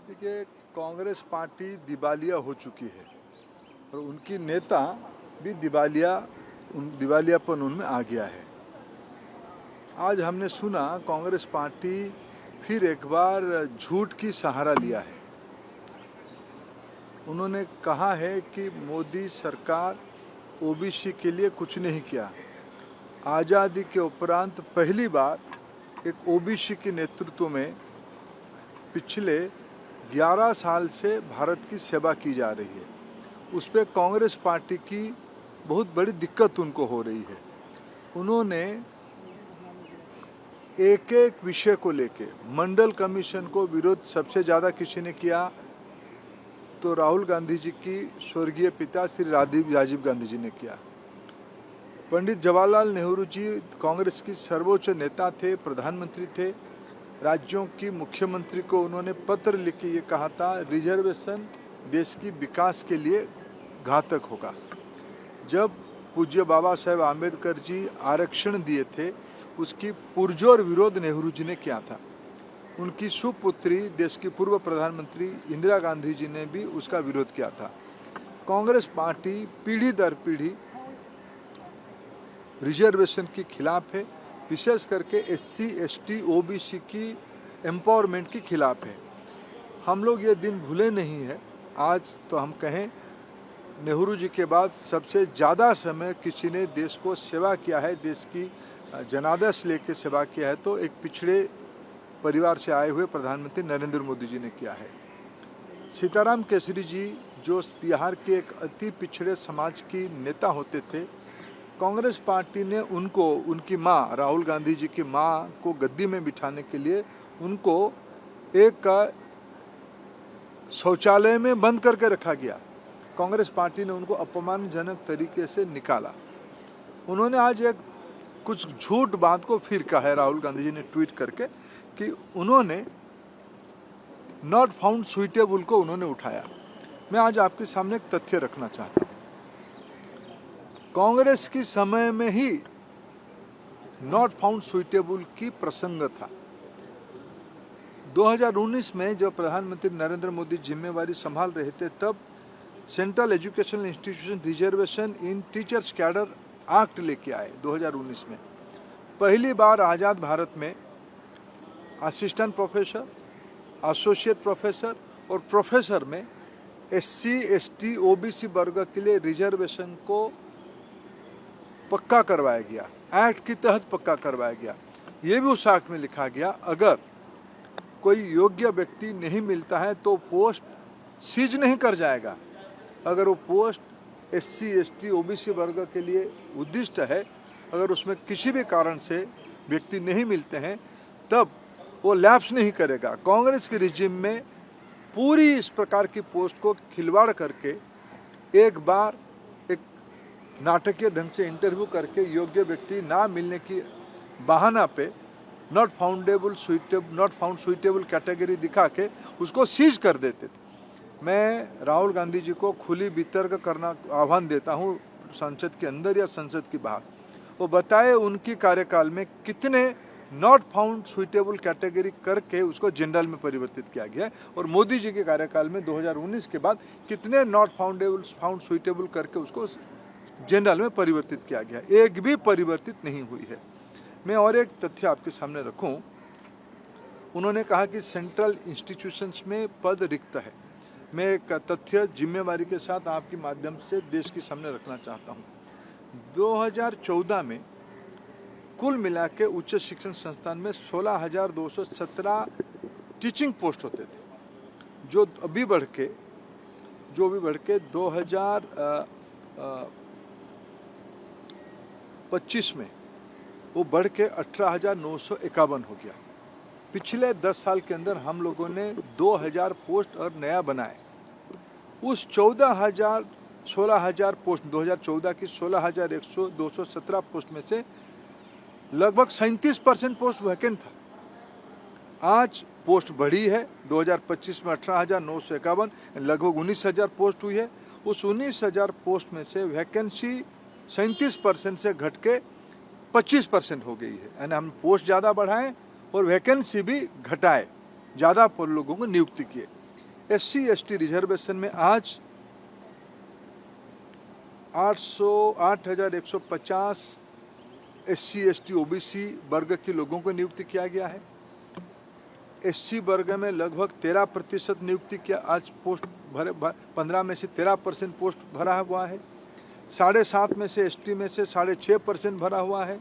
देखिए, कांग्रेस पार्टी दिवालिया हो चुकी है और उनकी नेता भी दिवालियापन उनमें आ गया है। आज हमने सुना कांग्रेस पार्टी फिर एक बार झूठ की सहारा लिया है। उन्होंने कहा है कि मोदी सरकार ओबीसी के लिए कुछ नहीं किया। आज़ादी के उपरांत पहली बार एक ओबीसी के नेतृत्व में पिछले 11 साल से भारत की सेवा की जा रही है। उस पर कांग्रेस पार्टी की बहुत बड़ी दिक्कत उनको हो रही है। उन्होंने एक एक विषय को लेके मंडल कमीशन को विरोध सबसे ज़्यादा किसी ने किया तो राहुल गांधी जी की स्वर्गीय पिता श्री राजीव गांधी जी ने किया। पंडित जवाहरलाल नेहरू जी कांग्रेस की सर्वोच्च नेता थे, प्रधानमंत्री थे। राज्यों की मुख्यमंत्री को उन्होंने पत्र लिख के ये कहा था, रिजर्वेशन देश की विकास के लिए घातक होगा। जब पूज्य बाबा साहेब आम्बेडकर जी आरक्षण दिए थे, उसकी पुरजोर विरोध नेहरू जी ने किया था। उनकी सुपुत्री देश की पूर्व प्रधानमंत्री इंदिरा गांधी जी ने भी उसका विरोध किया था। कांग्रेस पार्टी पीढ़ी दर पीढ़ी रिजर्वेशन के खिलाफ है, विशेष करके SC, ST, OBC की एम्पावरमेंट के खिलाफ है। हम लोग ये दिन भूले नहीं है। आज तो हम कहें नेहरू जी के बाद सबसे ज़्यादा समय किसी ने देश को सेवा किया है, देश की जनादेश लेके सेवा किया है तो एक पिछड़े परिवार से आए हुए प्रधानमंत्री नरेंद्र मोदी जी ने किया है। सीताराम केसरी जी जो बिहार के एक अति पिछड़े समाज की नेता होते थे, कांग्रेस पार्टी ने उनको, उनकी मां राहुल गांधी जी की मां को गद्दी में बिठाने के लिए उनको एक शौचालय में बंद करके रखा गया। कांग्रेस पार्टी ने उनको अपमानजनक तरीके से निकाला। उन्होंने आज एक कुछ झूठ बात को फिर कहा है, राहुल गांधी जी ने ट्वीट करके, कि उन्होंने नॉट फाउंड सुइटेबल को उन्होंने उठाया। मैं आज आपके सामने एक तथ्य रखना चाहता हूँ। कांग्रेस की समय में ही नॉट फाउंड सुइटेबल की प्रसंग था। 2019 में जब प्रधानमंत्री नरेंद्र मोदी जिम्मेवारी संभाल रहे थे, तब सेंट्रल एजुकेशनल इंस्टीट्यूशन रिजर्वेशन इन टीचर्स कैडर एक्ट लेके आए 2019 में। पहली बार आज़ाद भारत में असिस्टेंट प्रोफेसर, एसोसिएट प्रोफेसर और प्रोफेसर में SC, ST, OBC वर्ग के लिए रिजर्वेशन को पक्का करवाया गया, एक्ट के तहत पक्का करवाया गया। ये भी उस एक्ट में लिखा गया, अगर कोई योग्य व्यक्ति नहीं मिलता है तो पोस्ट सीज नहीं कर जाएगा। अगर वो पोस्ट SC, ST, OBC वर्ग के लिए उद्दिष्ट है, अगर उसमें किसी भी कारण से व्यक्ति नहीं मिलते हैं, तब वो लैप्स नहीं करेगा। कांग्रेस के रिजिम में पूरी इस प्रकार की पोस्ट को खिलवाड़ करके एक बार एक नाटकीय ढंग से इंटरव्यू करके योग्य व्यक्ति ना मिलने की बहाना पे नॉट फाउंड सुइटेबल कैटेगरी दिखा के उसको सीज कर देते थे। मैं राहुल गांधी जी को खुली वितर्क करना आह्वान देता हूँ, संसद के अंदर या संसद के बाहर। वो बताए उनकी कार्यकाल में कितने नॉट फाउंड सुइटेबल कैटेगरी करके उसको जनरल में परिवर्तित किया गया, और मोदी जी के कार्यकाल में 2019 के बाद कितने नॉट फाउंड सुइटेबल करके उसको जनरल में परिवर्तित किया गया। एक भी परिवर्तित नहीं हुई है। मैं और एक तथ्य आपके सामने रखूं। उन्होंने कहा कि सेंट्रल इंस्टीट्यूशंस में पद रिक्त है। मैं एक तथ्य जिम्मेवारी के साथ आपके माध्यम से देश के सामने रखना चाहता हूं। 2014 में कुल मिला के उच्च शिक्षण संस्थान में 16,217 टीचिंग पोस्ट होते थे, जो अभी बढ़ के 2025 में वो बढ़ के 18,951 हो गया। पिछले 10 साल के अंदर हम लोगों ने 2,000 पोस्ट और नया बनाए। उस 16,000 पोस्ट 2014 की 16,217 पोस्ट में से लगभग 37% पोस्ट वैकेंट था। आज पोस्ट बढ़ी है, 2025 में 18,951, लगभग 19,000 पोस्ट हुई है। उस 19,000 पोस्ट में से वैकेंसी 37% से घट के 25% हो गई है। यानी हम पोस्ट ज़्यादा बढ़ाएं और वैकेंसी भी घटाए, ज़्यादा लोगों को नियुक्ति किए। SC ST रिजर्वेशन में आज 8,150 SC ST OBC वर्ग के लोगों को नियुक्ति किया गया है। SC वर्ग में लगभग 13% नियुक्ति किया, आज पोस्ट भरे 15 में से 13% पोस्ट भरा हुआ है। 7.5% में से ST में से 6.5% भरा हुआ है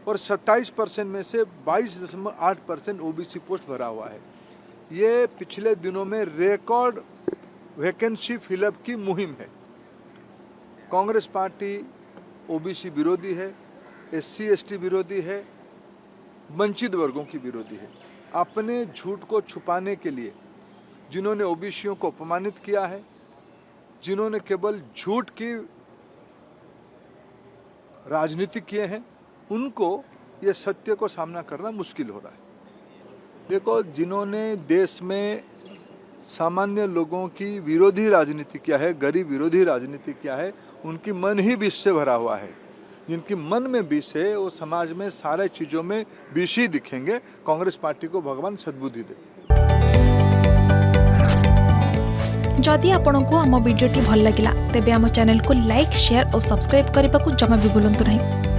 और 27% में से 22.8% OBC पोस्ट भरा हुआ है। ये पिछले दिनों में रिकॉर्ड वैकेंसी फिलअप की मुहिम है। कांग्रेस पार्टी OBC विरोधी है, SC ST विरोधी है, वंचित वर्गों की विरोधी है। अपने झूठ को छुपाने के लिए जिन्होंने OBCयों को अपमानित किया है, जिन्होंने केवल झूठ की राजनीति किए हैं, उनको ये सत्य को सामना करना मुश्किल हो रहा है। देखो, जिन्होंने देश में सामान्य लोगों की विरोधी राजनीति किया है, गरीब विरोधी राजनीति किया है, उनकी मन ही विष से भरा हुआ है। जिनकी मन में विष है वो समाज में सारे चीज़ों में विष ही दिखेंगे। कांग्रेस पार्टी को भगवान सद्बुद्धि दे। जदि आपंक आम भिडी भल लगा तेब आम चैनल को लाइक, शेयर और सब्सक्राइब करने को जमा भी भूलु नहीं।